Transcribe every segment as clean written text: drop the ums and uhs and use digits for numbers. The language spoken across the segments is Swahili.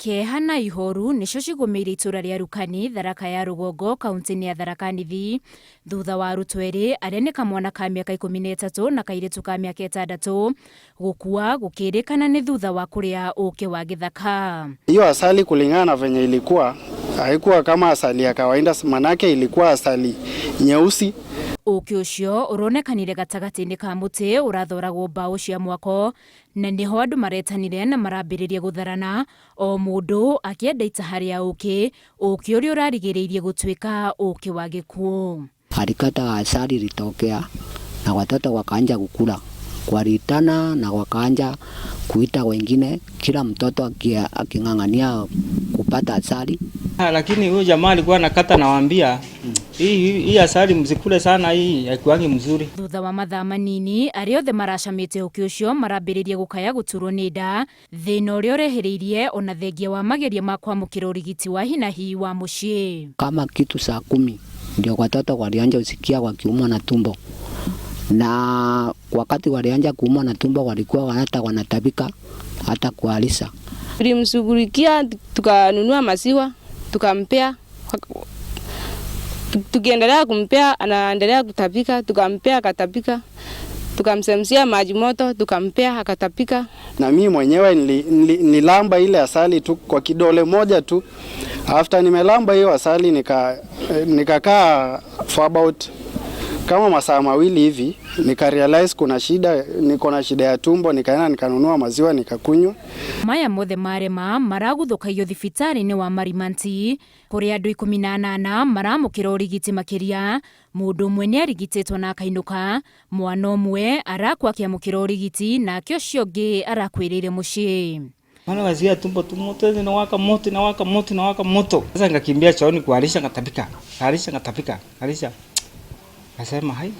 Kieha na ihoru nicio cigumiire itura ria Rukani, Tharaka ya Rugongo, kaunti-ini ya Tharaka Nithi, thutha wa arutwo eri aria ni kamwana ka miaka 13 na kairitu ka miaka 6 gukua gukirikana ni thutha wa kuria uki wa githaka. Hiyo asali kulingana na venye ilikuwa haikuwa kama asali ya kawaida, manake ilikuwa asali nyeusi. Uki ucio uronekanire gatagati-ini ka muti urathoragwo mbao cia mwako, na niho andu maretanire na marambiririe gutharana, o mundu akienda itaha ria uki uria urarigiriirie gutuika uki wa gikuo. Harakati asali litokea na watoto wakaanza kukula, kuaritana na wakaanza kuita wengine, kila mtoto aking'ang'ania kupata asali. Lakini huyo jamaa alikuwa anakata na waambia hii asali mzikule sana, hii haikuangi mzuri. Thutha wa mathaa manini aria othe maracamite uki ucio marambiririe gukaya guturwo ni nda, thina uria urehereirie ona thengia wa mageria ma kwamukira urigiti wa hinahi wa mucii. Kama kitu saa 10 ndio watoto walianza usikia wakiumwa na tumbo, na wakati walianza kuumwa na tumbo walikuwa hata wanatabika hata kualisha. Tulimshughulikia, tukanunua maziwa tukampea, tukiendelea kumpea anaendelea kutapika, tukampea akatapika, tukamsemsia maji moto tukampea akatapika. Na mimi mwenyewe nililamba ile asali tu kwa kidole moja tu. After nimelamba hiyo asali nikakaa for about kama masaa mawili hivi, nikarealize kuna shida, niko na shida ya tumbo, nikaenda nikanunua maziwa nikakunywa. Maya mothe marema maraguthukaio thibitari-ini wa Marimanti, kuria andu 18 maramukira urigiti makiria, mundu umwe ni arigititwo na akainuka, mwana umwe arakwa akiamukira urigiti na akio cio ungi arakwirire mucii. Mwana wazia tumbo tumoto na waka moto. Sasa ngakimbia chooni kualisha ngatapika. Alisha. Nasema hai.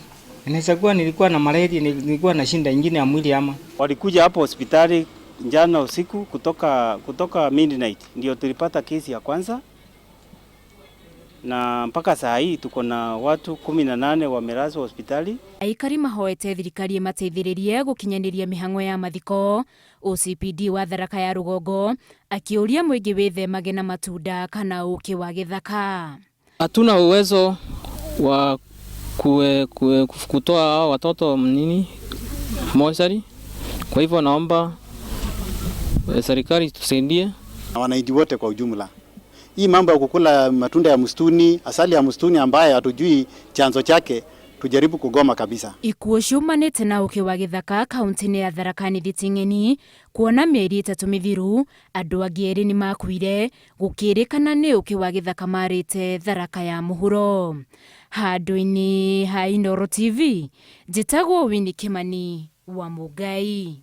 Inaweza kuwa nilikuwa na malaria, nilikuwa na shinda nyingine ya mwili ama. Walikuja hapo hospitali jana usiku kutoka midnight ndio tulipata kesi ya kwanza. Na mpaka saa hii tuko na watu 18 wamelazwa hospitali. Aikari mahoete thirikari mateithiririe gukinyaniria mihango ya mathiko. OCPD wa Tharaka ya Rugongo akiuria mwingi withemage na matunda kana uki wa githaka. Hatuna uwezo wa kutoa watoto mochari. Kwa hivyo naomba serikali tusaidie na wananchi wote kwa ujumla. Hii mambo ya kukula matunda ya msituni, asali ya msituni ambaye hatujui chanzo chake, tujaribu kugoma kabisa. Ikuo ciumanite na uki wa githaka kaunti-ini ya Tharaka Nithi Ting'eni, kuona mieri 3 mithiru andu angi eri ni makuire gukirikana ni uki wa githaka marite Tharaka ya muhuro. Handu-ini ha Inooro TV, njitagwo Winnie Kimani wa Mugai.